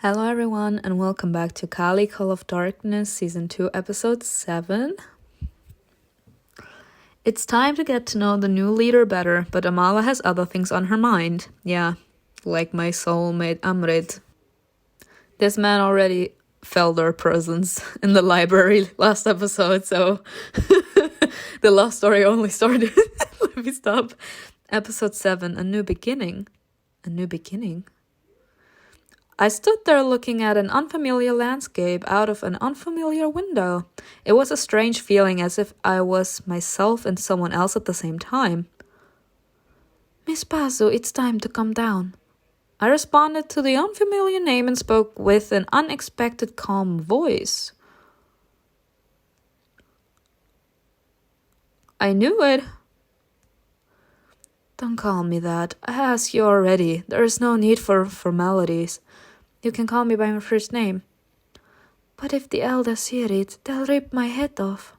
Hello everyone and welcome back to Kali Call of Darkness Season 2 Episode 7. It's time to get to know the new leader better, but Amala has other things on her mind. Yeah, like my soulmate AMRIT. This man already felt our presence in the library last episode, so the love story only started. Let me stop. Episode 7, A New Beginning. A new beginning? I stood there looking at an unfamiliar landscape out of an unfamiliar window. It was a strange feeling, as if I was myself and someone else at the same time. Miss Pazu, it's time to come down. I responded to the unfamiliar name and spoke with an unexpected calm voice. I knew it. Don't call me that. I asked you already. There is no need for formalities. You can call me by my first name. But if the elders hear it, they'll rip my head off.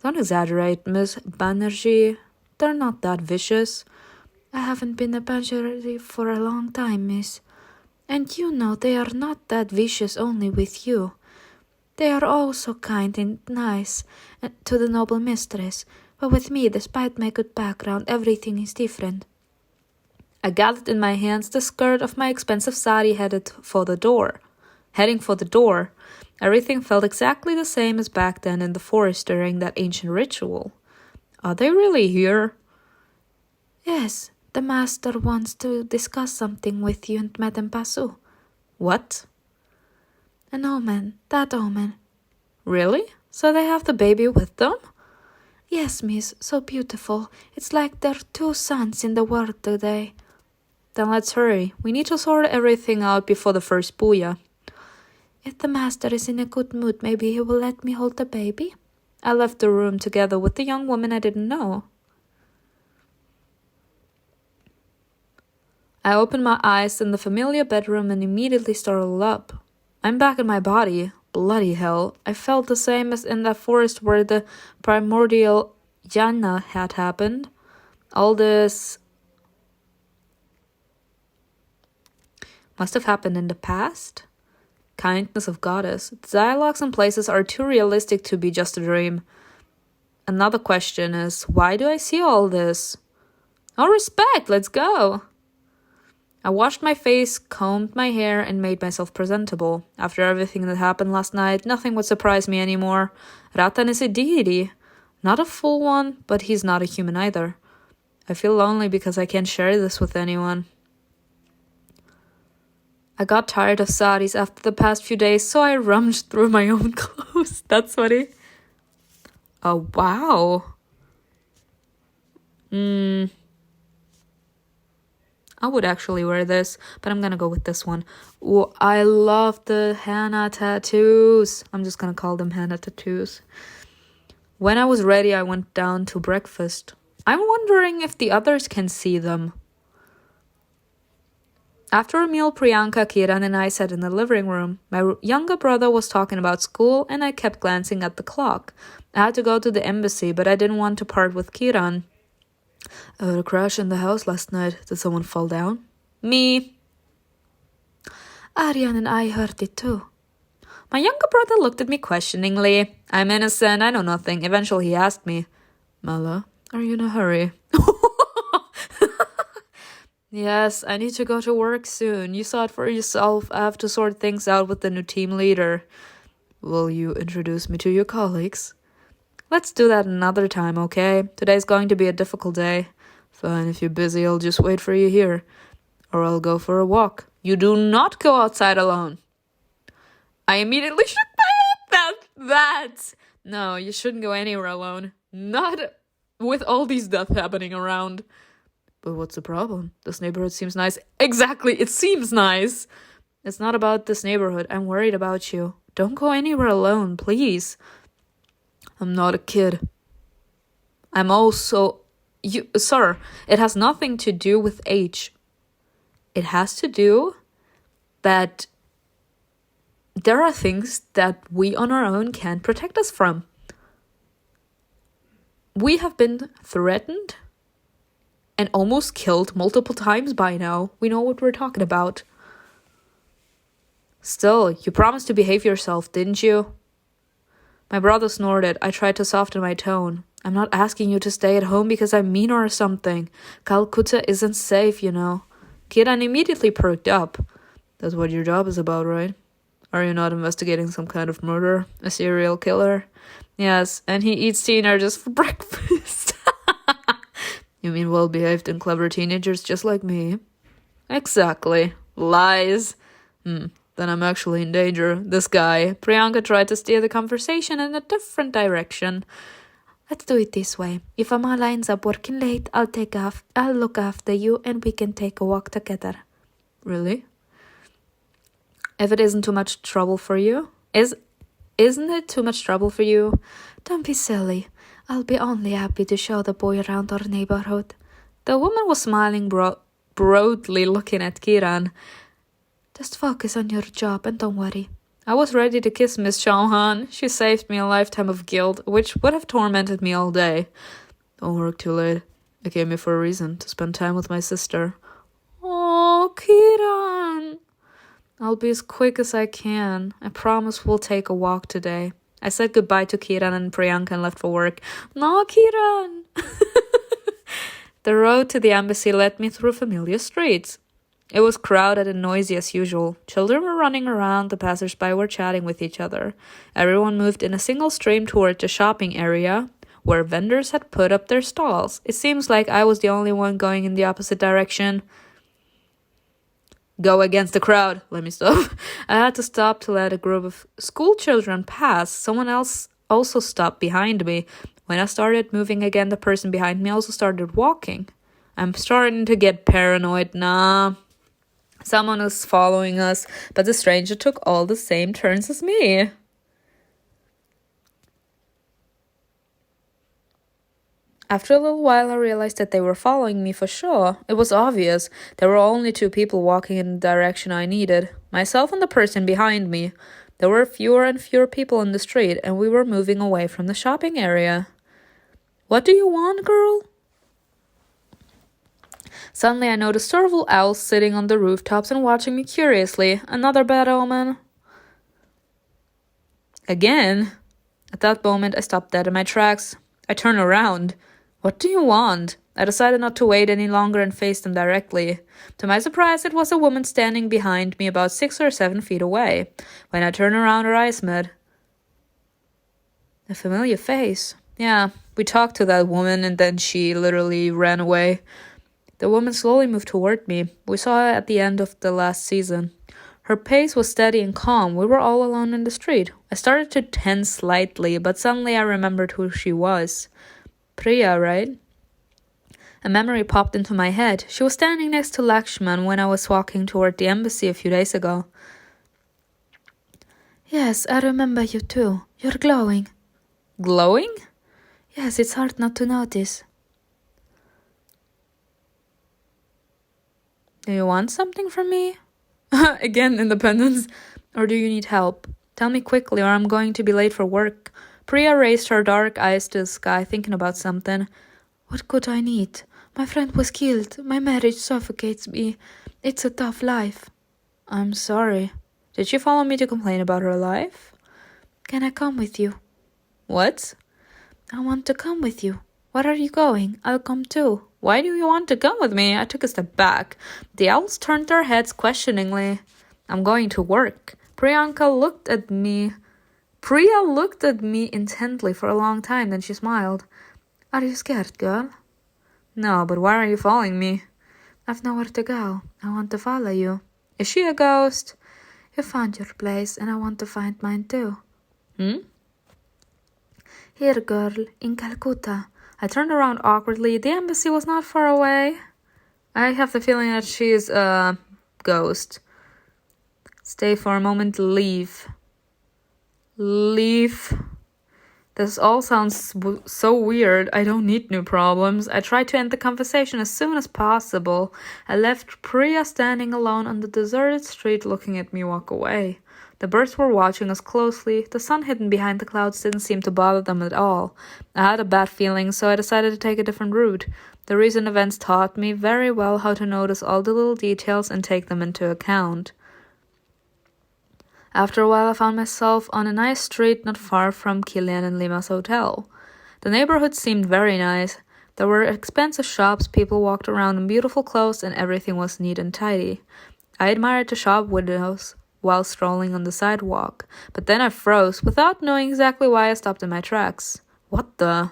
Don't exaggerate, Miss Banerjee. They're not that vicious. I haven't been a Banerjee for a long time, miss. And you know they are not that vicious only with you. They are also kind and nice to the noble mistress. But with me, despite my good background, everything is different. I gathered in my hands the skirt of my expensive sari heading for the door. Everything felt exactly the same as back then in the forest during that ancient ritual. Are they really here? Yes, the master wants to discuss something with you and Madame Pazu. What? An omen, that omen. Really? So they have the baby with them? Yes, miss, so beautiful. It's like there are two suns in the world today. Then let's hurry. We need to sort everything out before the first booyah. If the master is in a good mood, maybe he will let me hold the baby. I left the room together with the young woman I didn't know. I opened my eyes in the familiar bedroom and immediately startled up. I'm back in my body. Bloody hell. I felt the same as in that forest where the primordial jhana had happened. All this must have happened in the past? Kindness of goddess. The dialogues and places are too realistic to be just a dream. Another question is, why do I see all this? Oh, respect, let's go! I washed my face, combed my hair, and made myself presentable. After everything that happened last night, nothing would surprise me anymore. Ratan is a deity. Not a full one, but he's not a human either. I feel lonely because I can't share this with anyone. I got tired of saris after the past few days, so I rummaged through my own clothes. That's funny. Oh, wow. I would actually wear this, but I'm gonna go with this one. Ooh, I love the henna tattoos. I'm just gonna call them henna tattoos. When I was ready, I went down to breakfast. I'm wondering if the others can see them. After a meal, Priyanka, Kiran, and I sat in the living room. My younger brother was talking about school, and I kept glancing at the clock. I had to go to the embassy, but I didn't want to part with Kiran. I heard a crash in the house last night. Did someone fall down? Me. Aryan and I heard it too. My younger brother looked at me questioningly. I'm innocent, I know nothing. Eventually he asked me, Mala, are you in a hurry? Yes, I need to go to work soon. You saw it for yourself. I have to sort things out with the new team leader. Will you introduce me to your colleagues? Let's do that another time, okay? Today's going to be a difficult day. Fine, if you're busy, I'll just wait for you here. Or I'll go for a walk. You do not go outside alone. I immediately shook my head at that. No, you shouldn't go anywhere alone. Not with all these deaths happening around. But what's the problem? This neighborhood seems nice. Exactly, it seems nice. It's not about this neighborhood. I'm worried about you. Don't go anywhere alone, please. I'm not a kid. I'm also... Sir, it has nothing to do with age. It has to do that there are things that we on our own can't protect us from. We have been threatened and almost killed multiple times by now. We know what we're talking about. Still, you promised to behave yourself, didn't you? My brother snorted. I tried to soften my tone. I'm not asking you to stay at home because I'm mean or something. Calcutta isn't safe, you know. Kiran immediately perked up. That's what your job is about, right? Are you not investigating some kind of murder? A serial killer? Yes, and he eats teenagers for breakfast. You mean well-behaved and clever teenagers just like me? Exactly. Lies. Then I'm actually in danger. This guy. Priyanka tried to steer the conversation in a different direction. Let's do it this way. If Amala ends up working late, I'll look after you and we can take a walk together. Really? If it isn't too much trouble for you? Isn't it too much trouble for you? Don't be silly. I'll be only happy to show the boy around our neighborhood. The woman was smiling broadly, looking at Kiran. Just focus on your job and don't worry. I was ready to kiss Miss Chauhan. She saved me a lifetime of guilt, which would have tormented me all day. Don't work too late. I came here for a reason, to spend time with my sister. Oh, Kiran. I'll be as quick as I can. I promise we'll take a walk today. I said goodbye to Kiran and Priyanka and left for work. No, Kiran! The road to the embassy led me through familiar streets. It was crowded and noisy as usual. Children were running around, the passers-by were chatting with each other. Everyone moved in a single stream toward the shopping area, where vendors had put up their stalls. It seems like I was the only one going in the opposite direction. Go against the crowd. Let me stop. I had to stop to let a group of school children pass. Someone else also stopped behind me. When I started moving again, the person behind me also started walking. I'm starting to get paranoid. Nah. Someone was following us, but the stranger took all the same turns as me. After a little while, I realized that they were following me for sure. It was obvious. There were only 2 people walking in the direction I needed. Myself and the person behind me. There were fewer and fewer people in the street, and we were moving away from the shopping area. What do you want, girl? Suddenly, I noticed several owls sitting on the rooftops and watching me curiously. Another bad omen. Again? At that moment, I stopped dead in my tracks. I turned around. What do you want? I decided not to wait any longer and face them directly. To my surprise, it was a woman standing behind me about 6 or 7 feet away. When I turned around, our eyes met. A familiar face. Yeah, we talked to that woman and then she literally ran away. The woman slowly moved toward me. We saw her at the end of the last season. Her pace was steady and calm. We were all alone in the street. I started to tense slightly, but suddenly I remembered who she was. Priya, right? A memory popped into my head. She was standing next to Lakshman when I was walking toward the embassy a few days ago. Yes, I remember you too. You're glowing. Glowing? Yes, it's hard not to notice. Do you want something from me? Again, independence. Or do you need help? Tell me quickly or I'm going to be late for work. Priya raised her dark eyes to the sky, thinking about something. What could I need? My friend was killed. My marriage suffocates me. It's a tough life. I'm sorry. Did she follow me to complain about her life? Can I come with you? What? I want to come with you. Where are you going? I'll come too. Why do you want to come with me? I took a step back. The owls turned their heads questioningly. I'm going to work. Priya looked at me intently for a long time, then she smiled. Are you scared, girl? No, but why are you following me? I've nowhere to go. I want to follow you. Is she a ghost? You found your place, and I want to find mine too. Here, girl, in Calcutta. I turned around awkwardly. The embassy was not far away. I have the feeling that she is a ghost. Stay for a moment, leave. Leave. This all sounds so weird. I don't need new problems. I tried to end the conversation as soon as possible. I left Priya standing alone on the deserted street looking at me walk away. The birds were watching us closely. The sun hidden behind the clouds didn't seem to bother them at all. I had a bad feeling, so I decided to take a different route. The recent events taught me very well how to notice all the little details and take them into account. After a while, I found myself on a nice street not far from Kilian and Lima's hotel. The neighborhood seemed very nice. There were expensive shops, people walked around in beautiful clothes, and everything was neat and tidy. I admired the shop windows while strolling on the sidewalk, but then I froze. Without knowing exactly why, I stopped in my tracks. What the?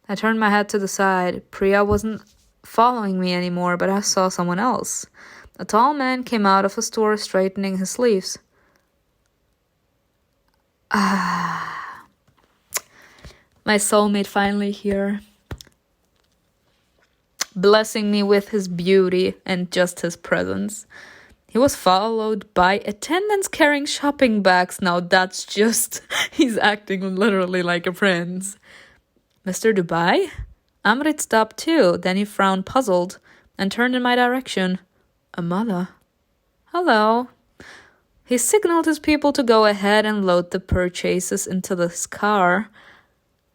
I turned my head to the side. Priya wasn't following me anymore, but I saw someone else. A tall man came out of a store straightening his sleeves. My soulmate finally here, blessing me with his beauty and just his presence. He was followed by attendants carrying shopping bags. Now that's just, he's acting literally like a prince. Mr. Dubai? Amrit stopped too. Then he frowned puzzled and turned in my direction. Amala. Hello. He signaled his people to go ahead and load the purchases into his car.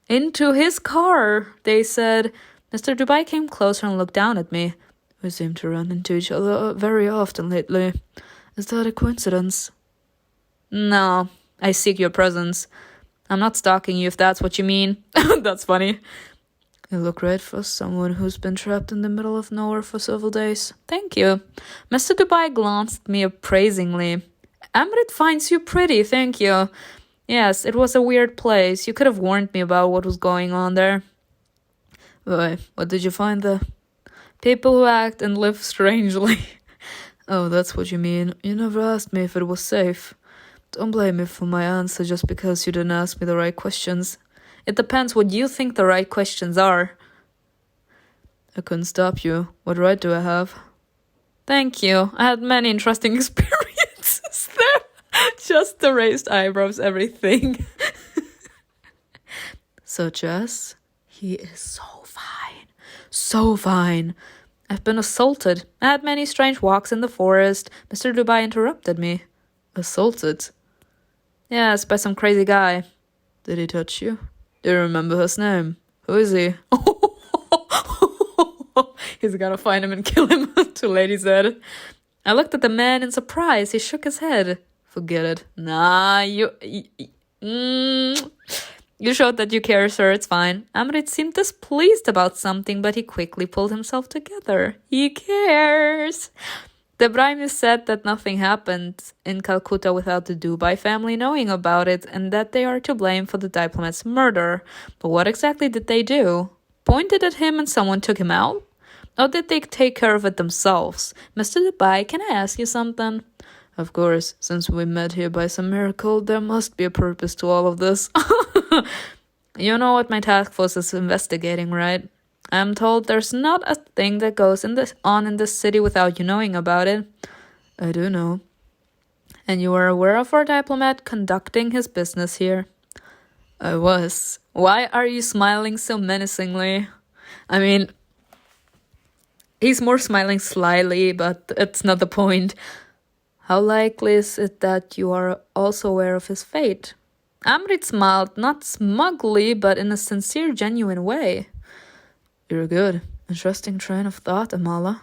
Into his car, they said. Mr. Dubai came closer and looked down at me. We seem to run into each other very often lately. Is that a coincidence? No, I seek your presence. I'm not stalking you if that's what you mean. That's funny. You look great for someone who's been trapped in the middle of nowhere for several days. Thank you. Mr. Dubai glanced at me appraisingly. Amrit finds you pretty, thank you. Yes, it was a weird place. You could have warned me about what was going on there. Why, what did you find there? People who act and live strangely. Oh, that's what you mean. You never asked me if it was safe. Don't blame me for my answer just because you didn't ask me the right questions. It depends what you think the right questions are. I couldn't stop you. What right do I have? Thank you. I had many interesting experiences there. Just the raised eyebrows, everything. Such as? He is so fine. So fine. I've been assaulted. I had many strange walks in the forest. Mr. Dubai interrupted me. Assaulted? Yes, by some crazy guy. Did he touch you? Do you remember his name? Who is he? He's gonna find him and kill him, two ladies said. I looked at the man in surprise. He shook his head. Forget it. Nah, you showed that you care, sir. It's fine. Amrit seemed displeased about something, but he quickly pulled himself together. He cares. The Brahmi said that nothing happened in Calcutta without the Dubai family knowing about it, and that they are to blame for the diplomat's murder. But what exactly did they do? Pointed at him and someone took him out? Or did they take care of it themselves? Mr. Dubai, can I ask you something? Of course, since we met here by some miracle, there must be a purpose to all of this. You know what my task force is investigating, right? I'm told there's not a thing that goes on in this city without you knowing about it. I do know. And you are aware of our diplomat conducting his business here? I was. Why are you smiling so menacingly? I mean, he's more smiling slyly, but it's not the point. How likely is it that you are also aware of his fate? Amrit smiled, not smugly, but in a sincere, genuine way. You're a good, interesting train of thought, Amala.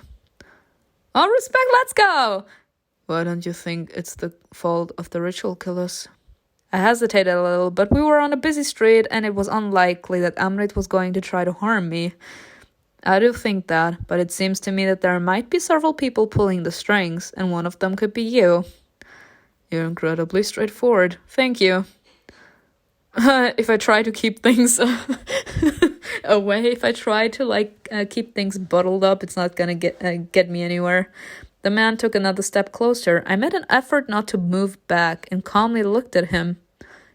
All respect, let's go! Why don't you think it's the fault of the ritual killers? I hesitated a little, but we were on a busy street and it was unlikely that Amrit was going to try to harm me. I do think that, but it seems to me that there might be several people pulling the strings, and one of them could be you. You're incredibly straightforward. Thank you. If I try to keep things away, if I try to keep things bottled up, it's not gonna get me anywhere. The man took another step closer. I made an effort not to move back and calmly looked at him.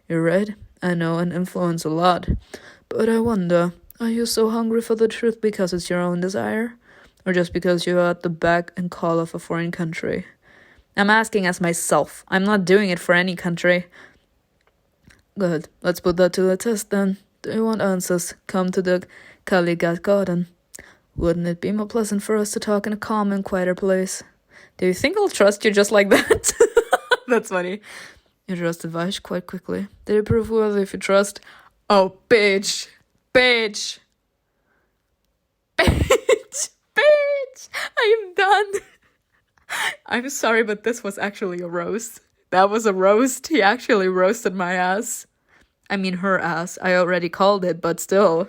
You're right. I know and influence a lot. But I wonder, are you so hungry for the truth because it's your own desire? Or just because you're at the beck and call of a foreign country? I'm asking as myself. I'm not doing it for any country. Good. Let's put that to the test then. Do you want answers? Come to the Kaligat garden. Wouldn't it be more pleasant for us to talk in a calm and quieter place? Do you think I'll trust you just like that? That's funny. You trusted Vaish quite quickly. Did you prove worthy if you trust? Oh, bitch. Bitch. Bitch. Bitch. I am done. I'm sorry, but this was actually a roast. That was a roast. He actually roasted my ass. I mean, her ass. I already called it, but still.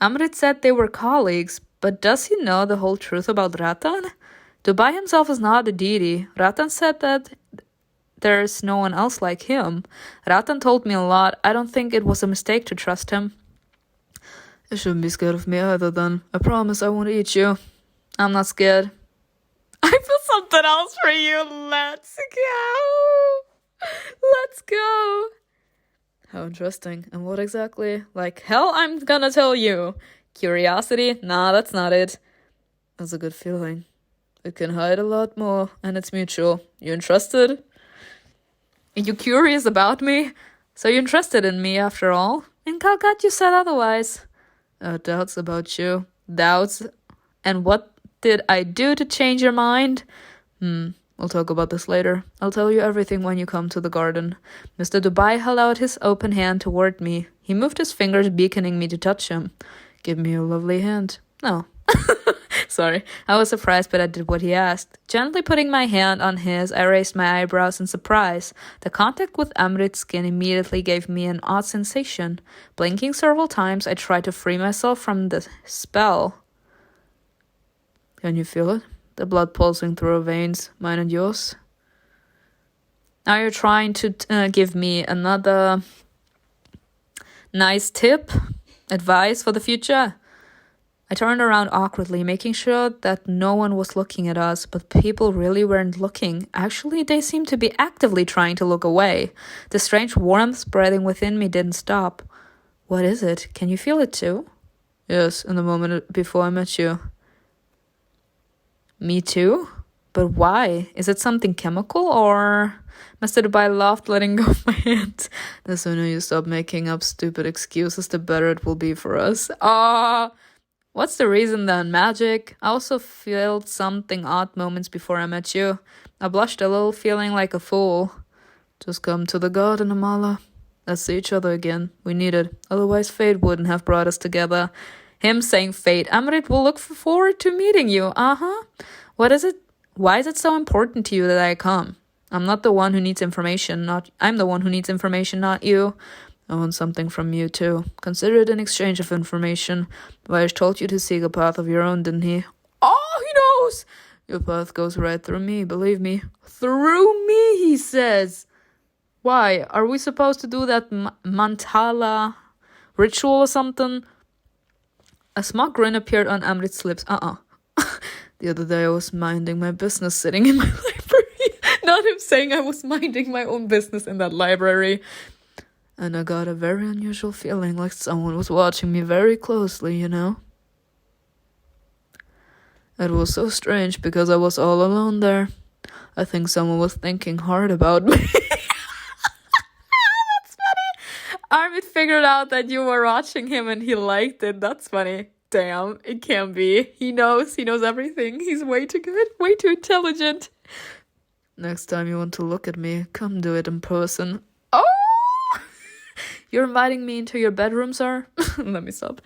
Amrit said they were colleagues, but does he know the whole truth about Ratan? Dubai himself is not a deity. Ratan said that there's no one else like him. Ratan told me a lot. I don't think it was a mistake to trust him. You shouldn't be scared of me either, then. I promise I won't eat you. I'm not scared. I feel something else for you. Let's go. Let's go. How interesting. And what exactly? Like hell, I'm gonna tell you. Curiosity? Nah, that's not it. That's a good feeling. It can hide a lot more, and it's mutual. You interested? Are you curious about me? So you're interested in me after all? In Calcutta you said otherwise. Doubts about you. Doubts? And what did I do to change your mind? We'll talk about this later. I'll tell you everything when you come to the garden. Mr. Dubai held out his open hand toward me. He moved his fingers, beckoning me to touch him. Give me your lovely hand. No. Sorry, I was surprised, but I did what he asked. Gently putting my hand on his, I raised my eyebrows in surprise. The contact with Amrit's skin immediately gave me an odd sensation. Blinking several times, I tried to free myself from the spell. Can you feel it? The blood pulsing through your veins, mine and yours. Now you're trying to give me another nice tip, advice for the future. I turned around awkwardly, making sure that no one was looking at us, but people really weren't looking. Actually, they seemed to be actively trying to look away. The strange warmth spreading within me didn't stop. What is it? Can you feel it too? Yes, in the moment before I met you. Me too? But why? Is it something chemical or... Mr. Dubai laughed, letting go of my hand. The sooner you stop making up stupid excuses, the better it will be for us. What's the reason then? Magic? I also felt something odd moments before I met you. I blushed a little, feeling like a fool. Just come to the garden, Amala. Let's see each other again. We need it. Otherwise fate wouldn't have brought us together. Him saying fate. Amrit will look forward to meeting you. What is it? Why is it so important to you that I come? I'm not the one who needs information. I'm the one who needs information, not you. I want something from you too. Consider it an exchange of information. Vash told you to seek a path of your own, didn't he? Oh, he knows! Your path goes right through me, believe me. Through me, he says. Why? Are we supposed to do that mantala ritual or something? A smug grin appeared on Amrit's lips. The other day I was minding my business sitting in my library. Not him saying I was minding my own business in that library. And I got a very unusual feeling, like someone was watching me very closely, you know? It was so strange because I was all alone there. I think someone was thinking hard about me. That's funny. Armit figured out that you were watching him and he liked it. That's funny. Damn, it can't be. He knows everything. He's way too good, way too intelligent. Next time you want to look at me, come do it in person. Oh! You're inviting me into your bedroom, sir? Let me stop.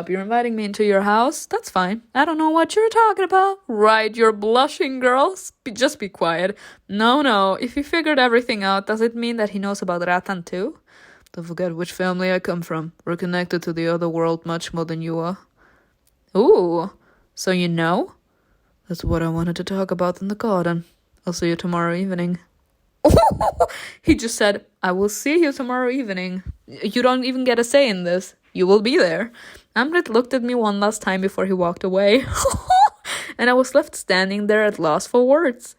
You're inviting me into your house? That's fine. I don't know what you're talking about. Right, you're blushing, girls. Just be quiet. No. If he figured everything out, does it mean that he knows about Ratan too? Don't forget which family I come from. We're connected to the other world much more than you are. Ooh, so you know? That's what I wanted to talk about in the garden. I'll see you tomorrow evening. He just said, I will see you tomorrow evening. You don't even get a say in this. You will be there. Amrit looked at me one last time before he walked away. And I was left standing there at loss for words.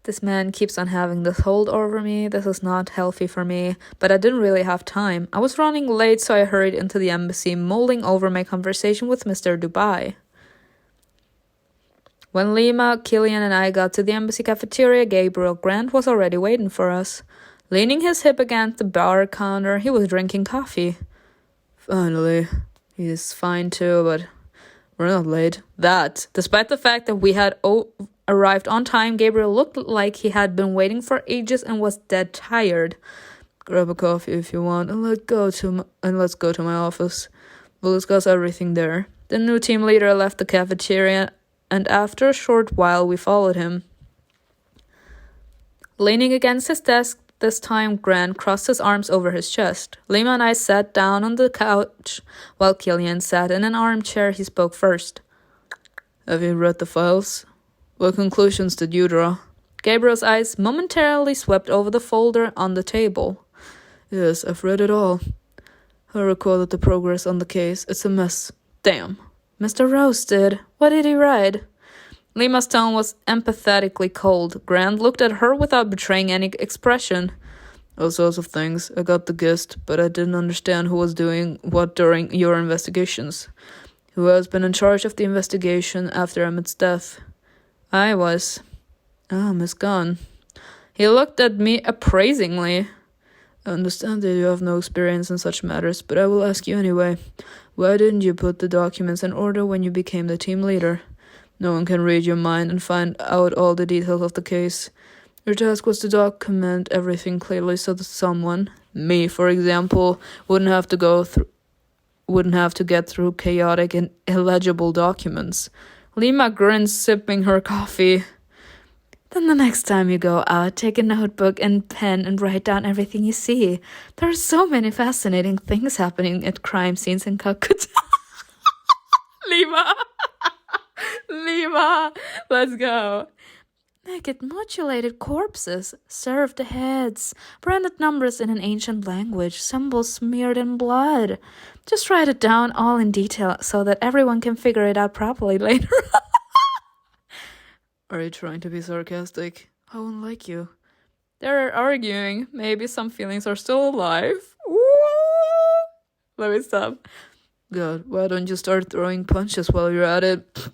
This man keeps on having this hold over me. This is not healthy for me. But I didn't really have time. I was running late, so I hurried into the embassy, mulling over my conversation with Mr. Dubai. When Lima, Killian, and I got to the embassy cafeteria, Gabriel Grant was already waiting for us. Leaning his hip against the bar counter, he was drinking coffee. Finally. He's fine too, but we're not late. Despite the fact that we had arrived on time, Gabriel looked like he had been waiting for ages and was dead tired. Grab a coffee if you want, and let's go to my office. We'll discuss everything there. The new team leader left the cafeteria, and after a short while we followed him. Leaning against his desk this time, Grant crossed his arms over his chest. Lima and I sat down on the couch, while Killian sat in an armchair. He spoke first. Have you read the files? What conclusions did you draw? Gabriel's eyes momentarily swept over the folder on the table. Yes, I've read it all. I recorded the progress on the case. It's a mess. Damn. Mr. Rose did. What did he write? Lima's tone was empathetically cold. Grant looked at her without betraying any expression. All sorts of things. I got the gist, but I didn't understand who was doing what during your investigations. Who has been in charge of the investigation after Emmett's death? I was. Miss Gunn. He looked at me appraisingly. I understand that you have no experience in such matters, but I will ask you anyway. Why didn't you put the documents in order when you became the team leader? No one can read your mind and find out all the details of the case. Your task was to document everything clearly so that someone, me for example, wouldn't have to get through chaotic and illegible documents. Lima grinned, sipping her coffee. Then the next time you go out, take a notebook and pen and write down everything you see. There are so many fascinating things happening at crime scenes in Calcutta. Lima, let's go. Naked mutilated corpses, served heads, branded numbers in an ancient language, symbols smeared in blood. Just write it down all in detail so that everyone can figure it out properly later. Are you trying to be sarcastic? I won't like you. They're arguing. Maybe some feelings are still alive. Ooh. Let me stop. God, why don't you start throwing punches while you're at it?